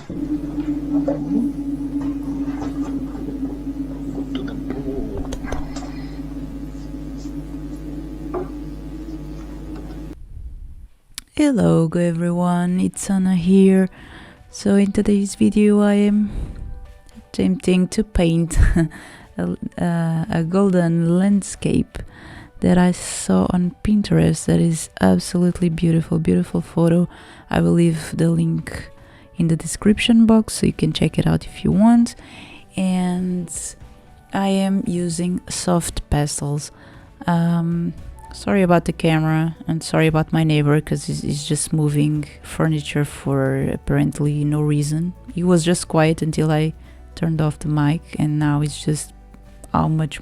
Hello everyone, it's Anna here. So in today's video I am attempting to paint a golden landscape that I saw on Pinterest. That is absolutely beautiful photo. I will leave the link in the description box so you can check it out if you want. And I am using soft pastels. Sorry about the camera and sorry about my neighbor, because he's just moving furniture for apparently no reason. He was just quiet until I turned off the mic, and now it's just how much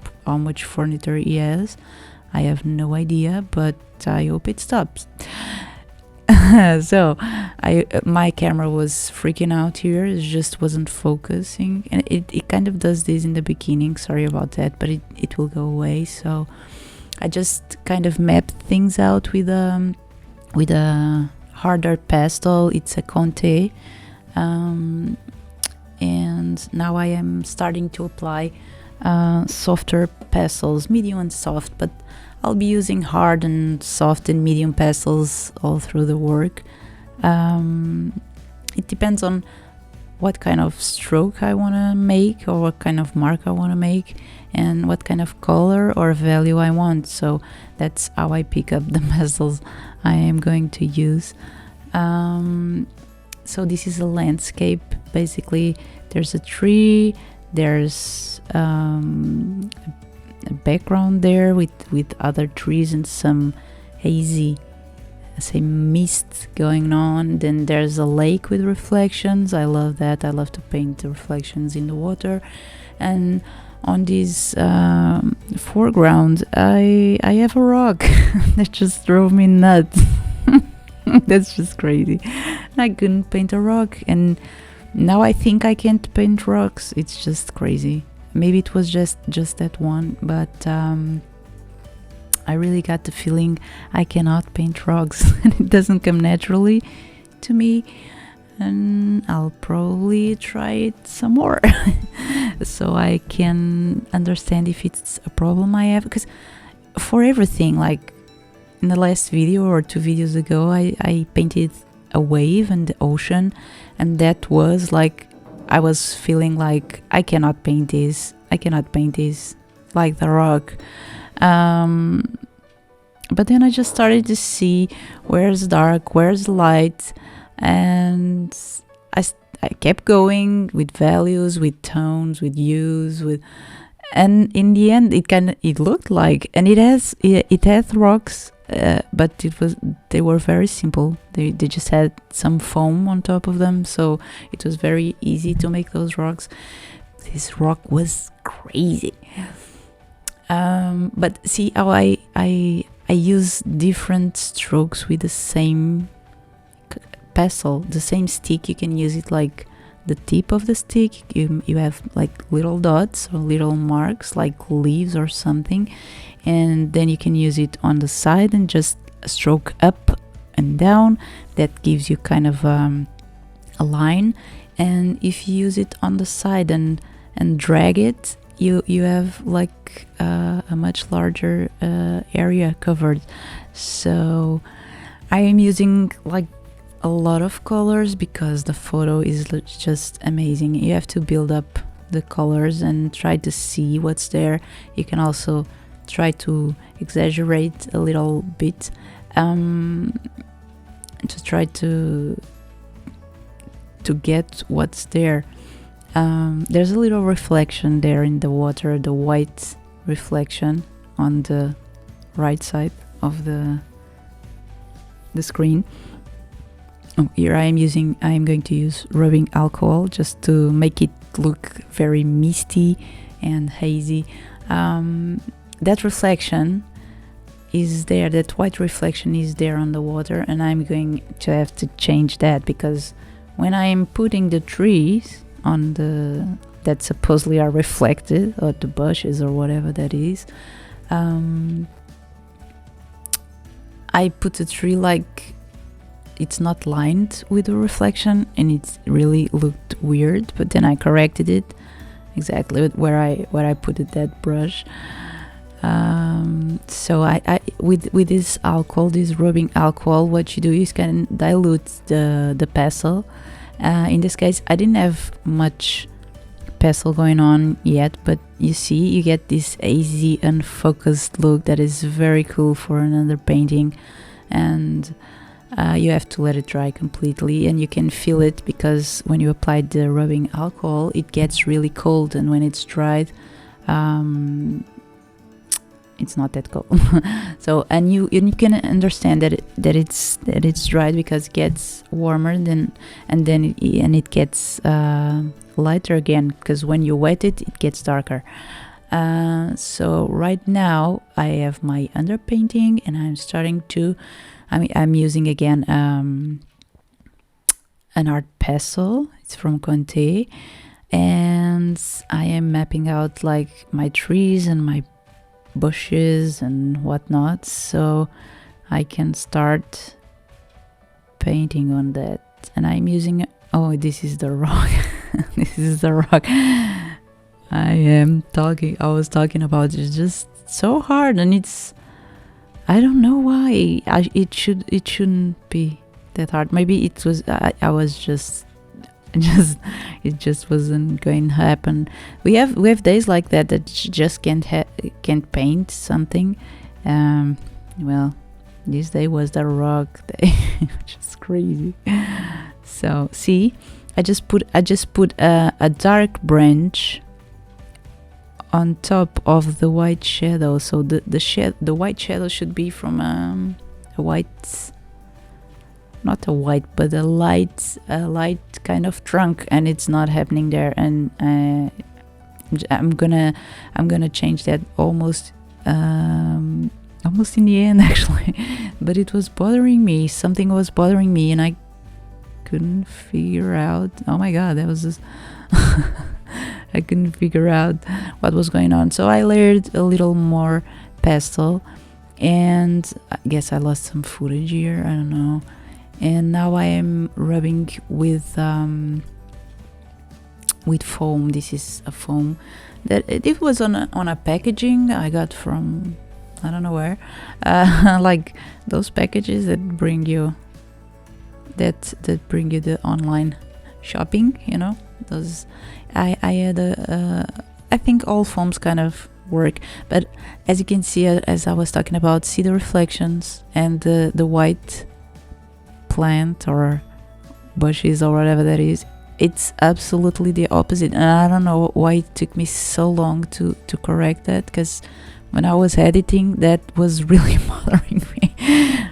furniture he has. I have no idea, but I hope it stops. So my camera was freaking out here. It just wasn't focusing, and it kind of does this in the beginning. Sorry about that, but it will go away. So I just kind of mapped things out with a harder pastel. It's a Conte, and now I am starting to apply softer pastels, medium and soft, but I'll be using hard and soft and medium pastels all through the work. It depends on what kind of stroke I want to make, or what kind of mark I want to make, and what kind of color or value I want. So that's how I pick up the pastels I am going to use. So this is a landscape. Basically there's a tree, there's a background there with other trees and some hazy, say, mist going on. Then there's a lake with reflections. I love that. I love to paint the reflections in the water. And on this foreground I have a rock that just drove me nuts. That's just crazy. I couldn't paint a rock, and now I think I can't paint rocks. It's just crazy. Maybe it was just that one, but I really got the feeling I cannot paint rocks and it doesn't come naturally to me, and I'll probably try it some more so I can understand if it's a problem I have. Because for everything, like in the last video or 2 videos ago, I painted a wave and the ocean, and that was like, I was feeling like I cannot paint this like the rock. But then I just started to see where's dark, where's light, and I kept going with values, with tones, with hues, and in the end it looked like, and it had rocks, but they were very simple. They just had some foam on top of them, so it was very easy to make those rocks. This rock was crazy. But see how I use different strokes with the same pastel, the same stick. You can use it like the tip of the stick. You have like little dots or little marks like leaves or something, and then you can use it on the side and just stroke up and down. That gives you kind of a line. And if you use it on the side and drag it, you have like a much larger area covered. So I am using like a lot of colors because the photo is just amazing. You have to build up the colors and try to see what's there. You can also try to exaggerate a little bit to try to get what's there. There's a little reflection there in the water, the white reflection on the right side of the screen. Oh, here I am going to use rubbing alcohol just to make it look very misty and hazy. That reflection is there, that white reflection is there on the water, and I'm going to have to change that, because when I'm putting the trees on that supposedly are reflected, or the bushes or whatever that is, I put the tree like it's not lined with the reflection, and it really looked weird, but then I corrected it exactly where I put it, that brush. So I with this alcohol, this rubbing alcohol, what you do is can dilute the pastel. In this case I didn't have much pastel going on yet, but you see you get this hazy unfocused look that is very cool for another painting. And you have to let it dry completely, and you can feel it because when you apply the rubbing alcohol it gets really cold, and when it's dried it's not that cold. So and you can understand that it's dried because it gets warmer, and it gets lighter again, because when you wet it gets darker. So right now I have my underpainting, and I'm starting to I'm using again an art pastel. It's from Conte, and I am mapping out like my trees and my bushes and whatnot, so I can start painting on that. And I'm using, oh, this is the rock. This is the rock I was talking about. It's just so hard, and it's, I don't know why it shouldn't be that hard. Maybe it was I was just it just wasn't going to happen. We have days like that just can't paint something. Well, this day was the rock day, which is crazy. So see, I just put a dark branch on top of the white shadow. So the white shadow should be from a white, not a white, but a light kind of trunk, and it's not happening there. And I'm gonna change that almost in the end, actually. But it was bothering me. Something was bothering me, and I couldn't figure out. Oh my god, that was just I couldn't figure out what was going on. So I layered a little more pastel, and I guess I lost some footage here, I don't know. And now I am rubbing with foam. This is a foam that it was on a packaging I got from I don't know where, like those packages that bring you the online shopping, you know. Those I had I think all foams kind of work, but as you can see, as I was talking about, see the reflections and the white plant or bushes or whatever that is, it's absolutely the opposite. And I don't know why it took me so long to correct that, because when I was editing that was really bothering me.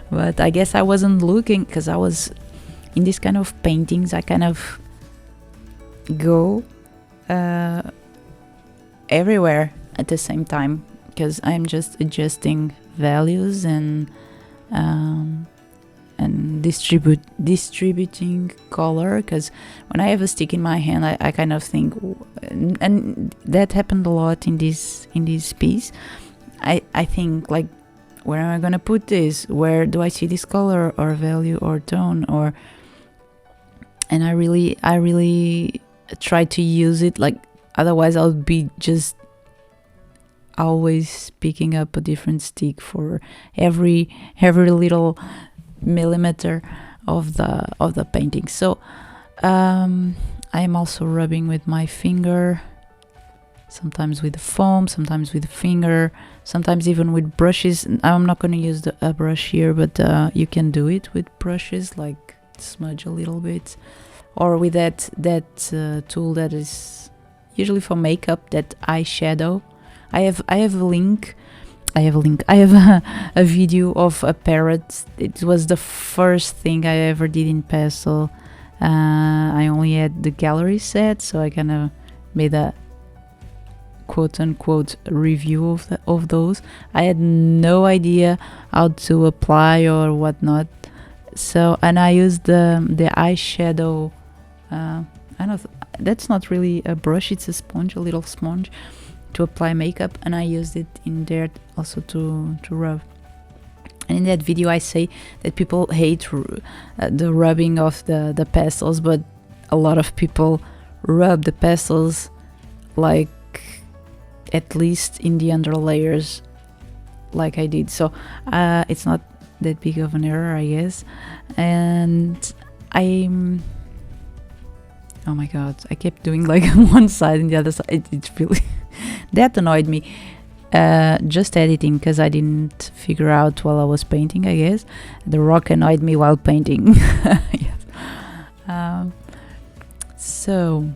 But I guess I wasn't looking, because I was in this kind of paintings, I kind of go everywhere at the same time, because I'm just adjusting values and distributing color. Because when I have a stick in my hand, I kind of think, and that happened a lot in this piece, I think like, where am I gonna put this? Where do I see this color or value or tone? Or and I really try to use it, like, otherwise I'll be just always picking up a different stick for every little millimeter of the painting. So I am also rubbing with my finger, sometimes with the foam, sometimes with the finger, sometimes even with brushes. I'm not going to use a brush here, but you can do it with brushes, like smudge a little bit, or with that tool that is usually for makeup, that eyeshadow. I have a video of a parrot. It was the first thing I ever did in pastel. I only had the gallery set, so I kind of made a quote-unquote review of those. I had no idea how to apply or whatnot. So, and I used the eyeshadow. I don't. That's not really a brush. It's a sponge, a little sponge, to apply makeup, and I used it in there also to rub. And in that video I say that people hate the rubbing of the pastels, but a lot of people rub the pastels like at least in the under layers like I did. So it's not that big of an error, I guess. And oh my god, I kept doing like one side and the other side. It really that annoyed me. Just editing, because I didn't figure out while I was painting, I guess. The rock annoyed me while painting. Yes. So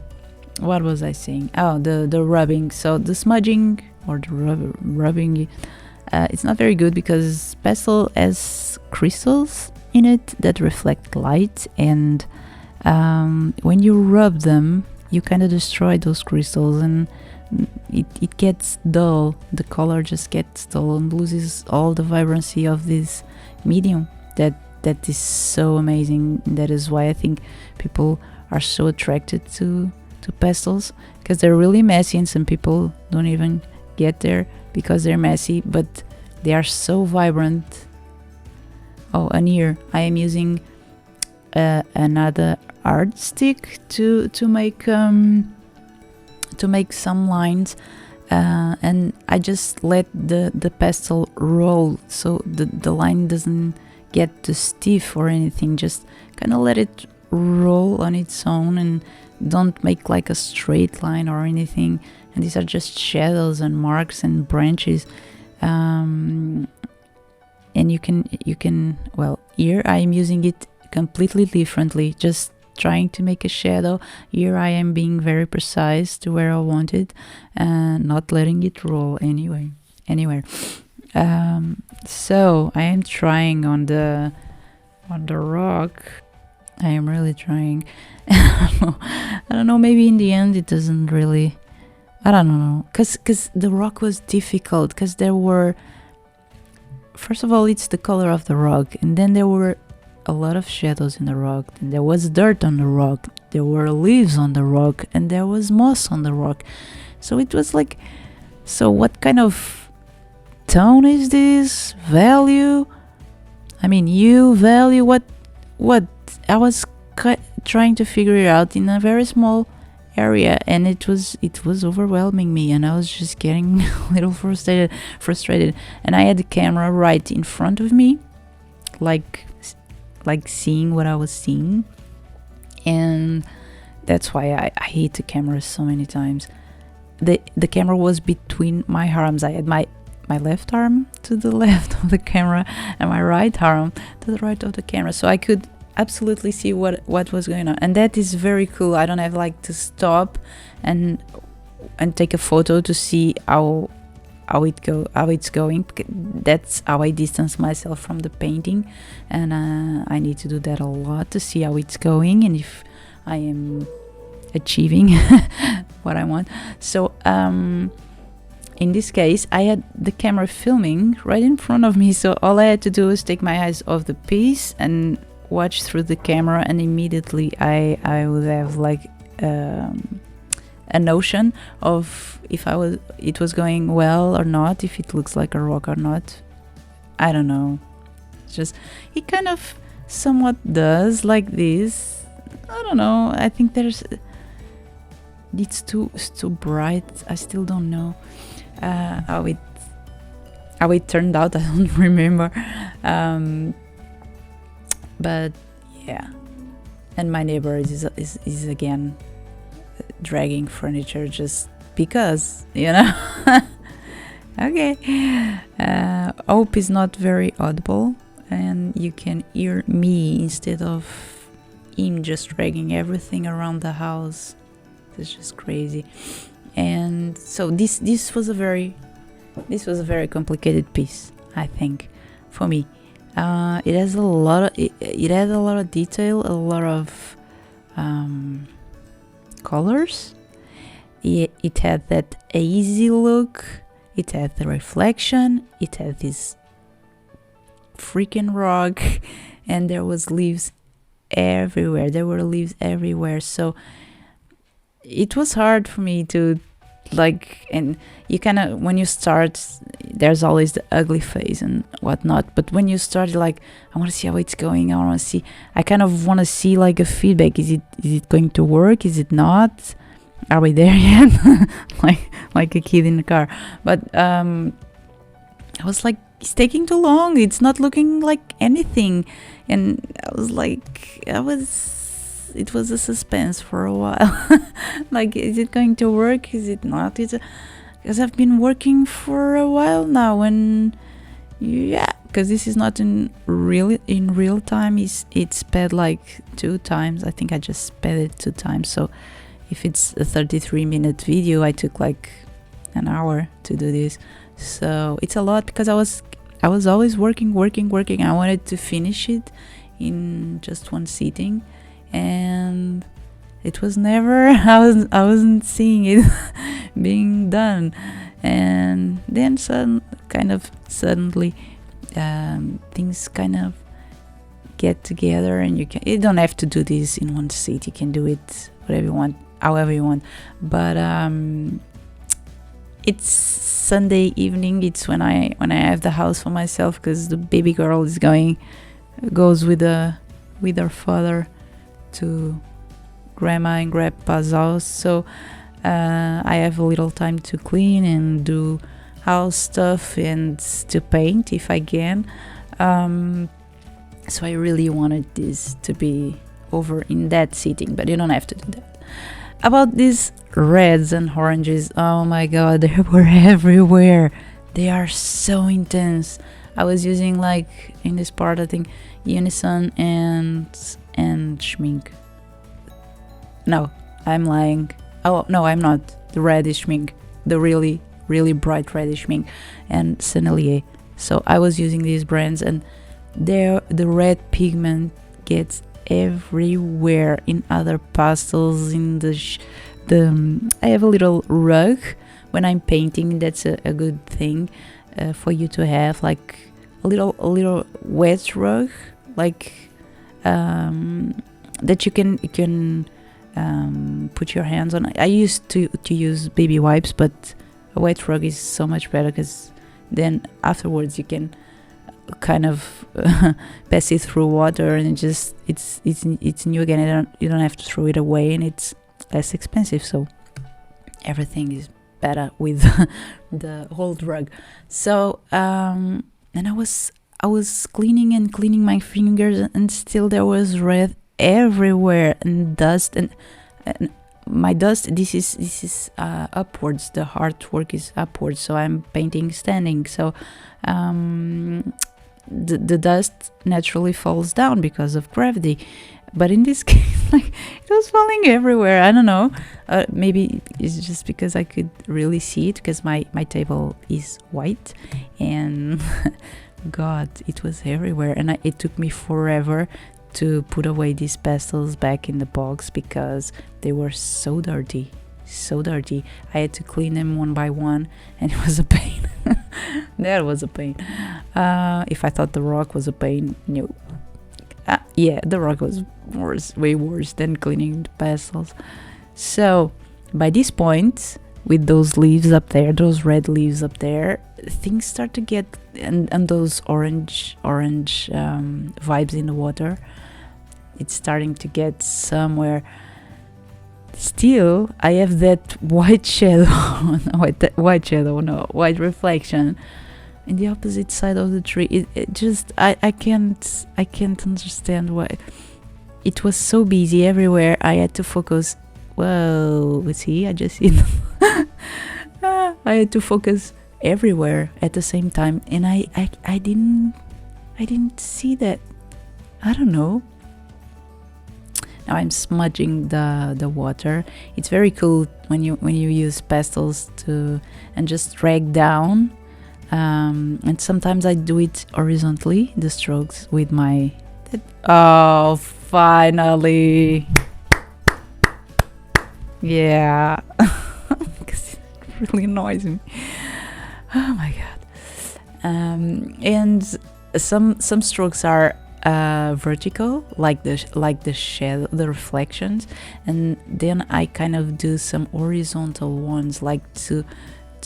what was I saying? Oh, the rubbing. So the smudging or the rubbing, it's not very good because pastel has crystals in it that reflect light, and when you rub them you kind of destroy those crystals, and it gets dull. The color just gets dull and loses all the vibrancy of this medium that is so amazing. That is why I think people are so attracted to pastels, because they're really messy, and some people don't even get there because they're messy, but they are so vibrant. Oh, and here I am using another art stick to make some lines, and I just let the pastel roll, so the line doesn't get too stiff or anything. Just kind of let it roll on its own, and don't make like a straight line or anything. And these are just shadows and marks and branches, and you can well, here I am using it completely differently, just trying to make a shadow. Here I am being very precise to where I want it, and not letting it roll anywhere. So I am trying on the rock. I am really trying. I don't know, maybe in the end it doesn't really, I don't know, because the rock was difficult, because there were, first of all, it's the color of the rock, and then there were a lot of shadows in the rock, and there was dirt on the rock, there were leaves on the rock, and there was moss on the rock. So it was like, so what kind of tone is this? Value? I mean, value, what? I was trying to figure it out in a very small area, and it was overwhelming me, and I was just getting a little frustrated. And I had the camera right in front of me, like seeing what I was seeing, and that's why I hate the camera so many times. The camera was between my arms. I had my left arm to the left of the camera and my right arm to the right of the camera, so I could absolutely see what was going on, and that is very cool. I don't have like to stop and take a photo to see how it's going. That's how I distance myself from the painting, and I need to do that a lot to see how it's going and if I am achieving what I want. So in this case I had the camera filming right in front of me, so all I had to do was take my eyes off the piece and watch through the camera, and immediately I would have like a notion of if it was going well or not, if it looks like a rock or not. I don't know, it's just, it kind of somewhat does like this. I don't know, I think it's too bright. I still don't know how it turned out. I don't remember, but yeah. And my neighbor is again dragging furniture just because, you know. Okay. Hope is not very audible, and you can hear me instead of him just dragging everything around the house. It's just crazy. And so this was a very complicated piece, I think, for me. It has a lot of it had a lot of detail, a lot of colors. It had that hazy look, it had the reflection, it had this freaking rock, and there was leaves everywhere. There were leaves everywhere, so it was hard for me to like, and you kind of, when you start, there's always the ugly phase and whatnot, but when you start, like, I want to see how it's going, I kind of want to see like a feedback. Is it going to work? Is it not? Are we there yet? like a kid in the car. But I was like, it's taking too long, it's not looking like anything. And I was like, it was a suspense for a while. Like, is it going to work? Is it not? Because I've been working for a while now, and yeah, because this is not in real time. It's sped like 2 times. I think I just sped it 2 times. So if it's a 33-minute video, I took like an hour to do this. So it's a lot, because I was always working. I wanted to finish it in just one sitting, and it was never, I wasn't seeing it being done. And then suddenly things kind of get together, and you don't have to do this in one sit. You can do it whatever you want, however you want. But it's Sunday evening. It's when I have the house for myself, because the baby girl goes with her father to grandma and grandpa's house. So I have a little time to clean and do house stuff and to paint if I can. So I really wanted this to be over in that sitting, but you don't have to do that. About these reds and oranges, oh my god, they were everywhere. They are so intense. I was using, like, in this part, I think, Unison and Schmink. No, I'm lying. Oh, no, I'm not. The reddish Schmink. The really, really bright reddish Schmink. And Sennelier. So I was using these brands, and the red pigment gets everywhere in other pastels, in I have a little rug when I'm painting. That's a good thing for you to have, like a little wet rug, like that you can put your hands on. I used to use baby wipes, but a wet rug is so much better, because then afterwards you can kind of pass it through water, and it's new again. You don't have to throw it away, and it's less expensive, so everything is better with the old rug. So and I was cleaning my fingers, and still there was red everywhere, and dust, and my dust, this is upwards. The artwork is upwards, so I'm painting standing, so the dust naturally falls down because of gravity. But in this case, like, it was falling everywhere. I don't know, maybe it's just because I could really see it, because my table is white, and god, it was everywhere. And it took me forever to put away these pastels back in the box, because they were so dirty. I had to clean them one by one, and it was a pain. That was a pain. If I thought the rock was a pain, no. Yeah, the rock was way worse than cleaning the pastels. So by this point, with those leaves up there, those red leaves up there, things start to get, and those orange vibes in the water, it's starting to get somewhere. Still, I have that white shadow, white reflection in the opposite side of the tree. It just, I can't understand why. It was so busy everywhere. I had to focus. Whoa, see, I just see. I had to focus everywhere at the same time, and I didn't see that. I don't know. Now I'm smudging the water. It's very cool when you use pastels and just drag down. And sometimes I do it horizontally, the strokes with my. Oh, finally! Yeah, because it really annoys me. Oh my god! And some strokes are vertical, like the shadow, the reflections, and then I kind of do some horizontal ones, like to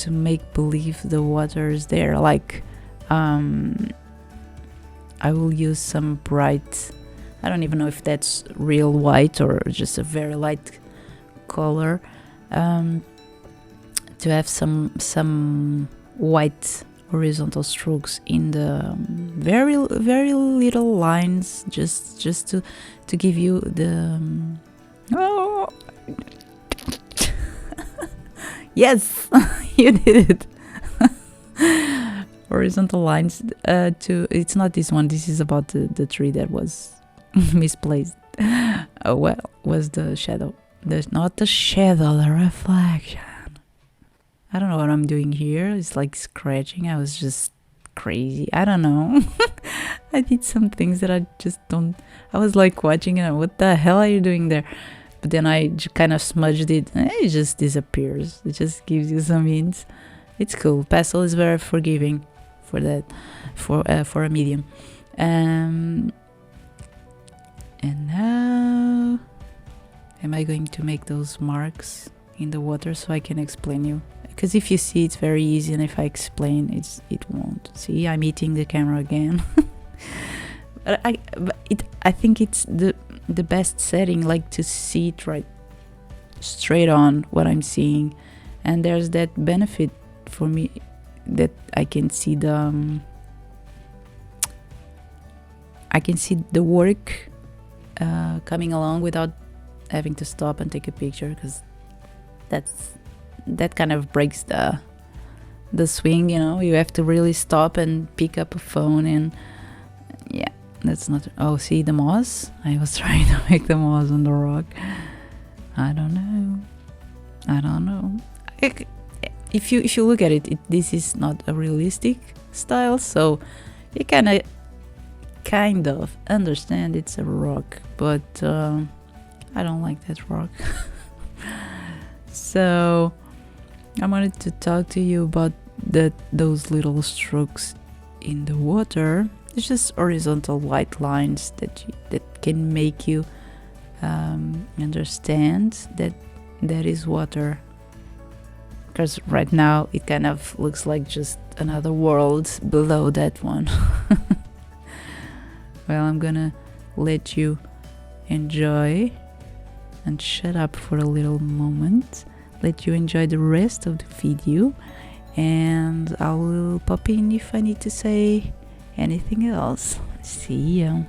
make believe the water is there. Like I will use some bright, I don't even know if that's real white or just a very light color, to have some white horizontal strokes in the very little lines, just to give you the oh yes, you did it. Horizontal lines, to, it's not this one, this is about the tree that was misplaced. Oh well, was the shadow, not the shadow, the reflection. I don't know what I'm doing here. It's like scratching. I was just crazy. I don't know. I did some things that I just don't. I was like watching it. What the hell are you doing there? But then I kind of smudged it. And it just disappears. It just gives you some hints. It's cool. Pastel is very forgiving for that, for a medium. And now, am I going to make those marks in the water so I can explain you? Because if you see, it's very easy, and if I explain, it won't. See, I'm eating the camera again. But I think it's the best setting, like to see it right straight on what I'm seeing, and there's that benefit for me that I can see the work coming along without having to stop and take a picture, because that kind of breaks the swing, you know. You have to really stop and pick up a phone, and yeah, that's not. Oh, see the moss? I was trying to make the moss on the rock. I don't know. If you look at it, this is not a realistic style, so you kind of understand it's a rock, but I don't like that rock. So I wanted to talk to you about those little strokes in the water. It's just horizontal white lines that can make you understand that is water. Because right now it kind of looks like just another world below that one. Well, I'm gonna let you enjoy and shut up for a little moment. Let you enjoy the rest of the video, and I will pop in if I need to say anything else. See ya.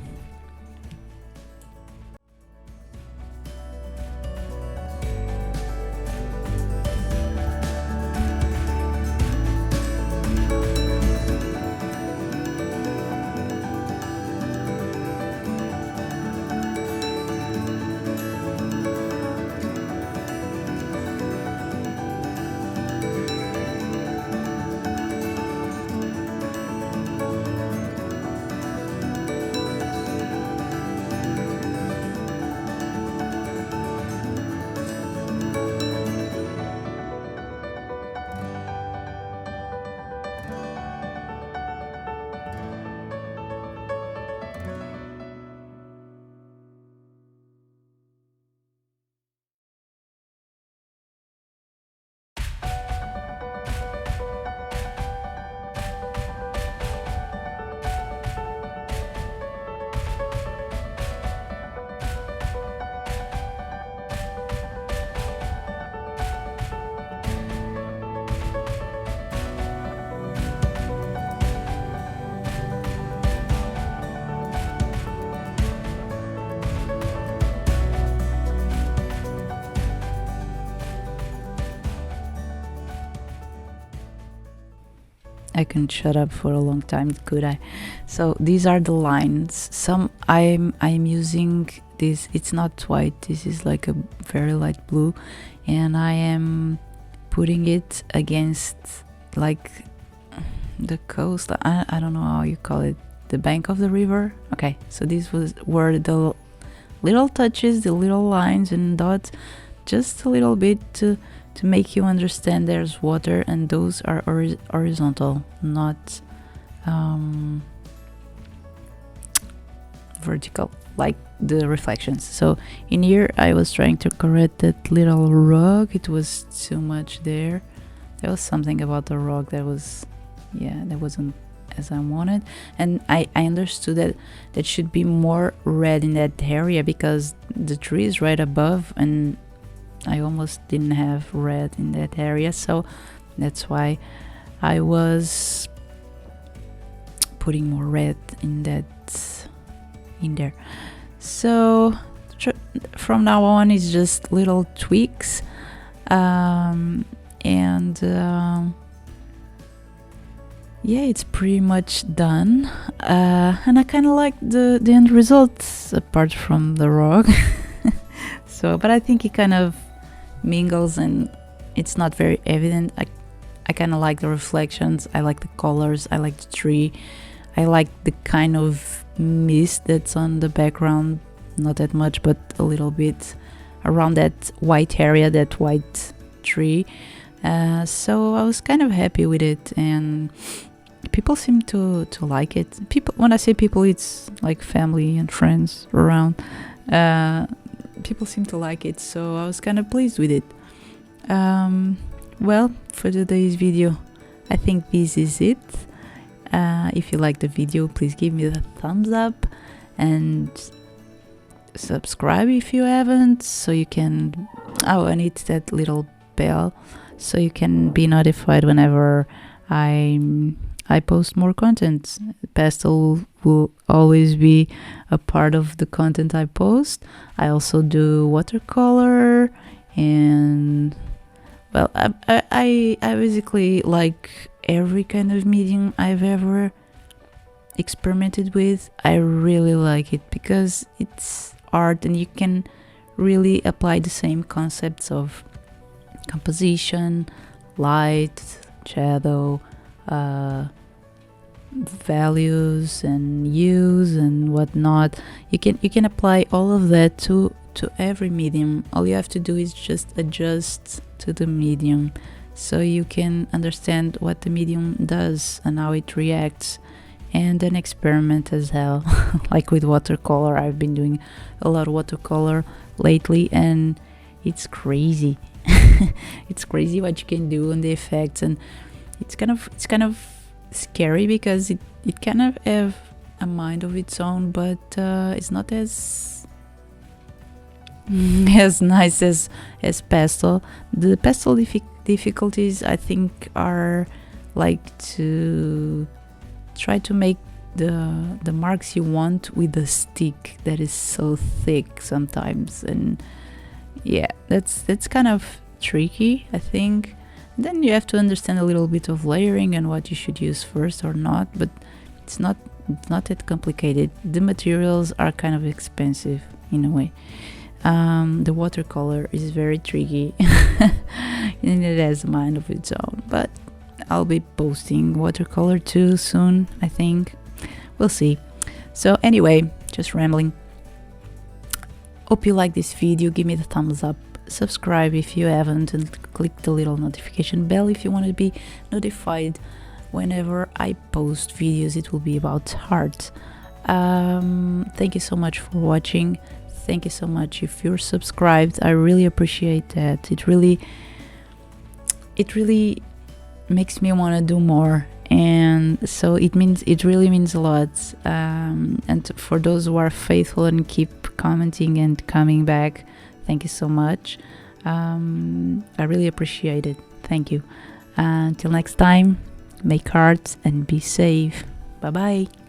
I couldn't shut up for a long time, could I? So these are the lines. Some I'm using this, it's not white, this is like a very light blue, and I am putting it against like the coast. I don't know how you call it, the bank of the river. Okay, so these were the little touches, the little lines and dots, just a little bit to make you understand there's water, and those are horizontal, not vertical, like the reflections. So in here I was trying to correct that little rock. It was too much there. There was something about the rock that was, yeah, that wasn't as I wanted. And I understood that that should be more red in that area because the tree is right above, and I almost didn't have red in that area. So that's why I was putting more red in that, in there. So from now on it's just little tweaks, yeah, it's pretty much done, and I kind of like the end results apart from the rock. So, but I think it kind of mingles and it's not very evident. I kind of like the reflections, I like the colors, I like the tree, I like the kind of mist that's on the background, not that much but a little bit around that white area, that white tree. So I was kind of happy with it, and people seem to like it. People, when I say people, it's like family and friends around. People seem to like it, so I was kind of pleased with it. Well, for today's video, I think this is it. If you like the video, please give me the thumbs up and subscribe if you haven't, so you can, oh, and hit that little bell so you can be notified whenever I post more content. Pastel will always be a part of the content I post. I also do watercolor, and well, I basically like every kind of medium I've ever experimented with. I really like it because it's art and you can really apply the same concepts of composition, light, shadow, values and hues and whatnot. You can apply all of that to every medium. All you have to do is just adjust to the medium so you can understand what the medium does and how it reacts, and then experiment as hell. Like with watercolor, I've been doing a lot of watercolor lately, and it's crazy. It's crazy what you can do and the effects, and it's kind of scary because it kind of have a mind of its own, but it's not as nice as pastel. The pastel difficulties, I think, are like to try to make the marks you want with a stick that is so thick sometimes, and yeah, that's kind of tricky, I think. Then you have to understand a little bit of layering and what you should use first or not, but it's not that complicated. The materials are kind of expensive in a way. The watercolor is very tricky and it has a mind of its own, but I'll be posting watercolor too soon, I think. We'll see. So anyway, just rambling. Hope you like this video. Give me the thumbs up, subscribe if you haven't, and click the little notification bell if you want to be notified whenever I post videos. It will be about art. Thank you so much for watching. Thank you so much if you're subscribed. I really appreciate that. It really makes me want to do more, and so it really means a lot. And for those who are faithful and keep commenting and coming back, thank you so much. I really appreciate it. Thank you. Until next time, make art and be safe. Bye bye.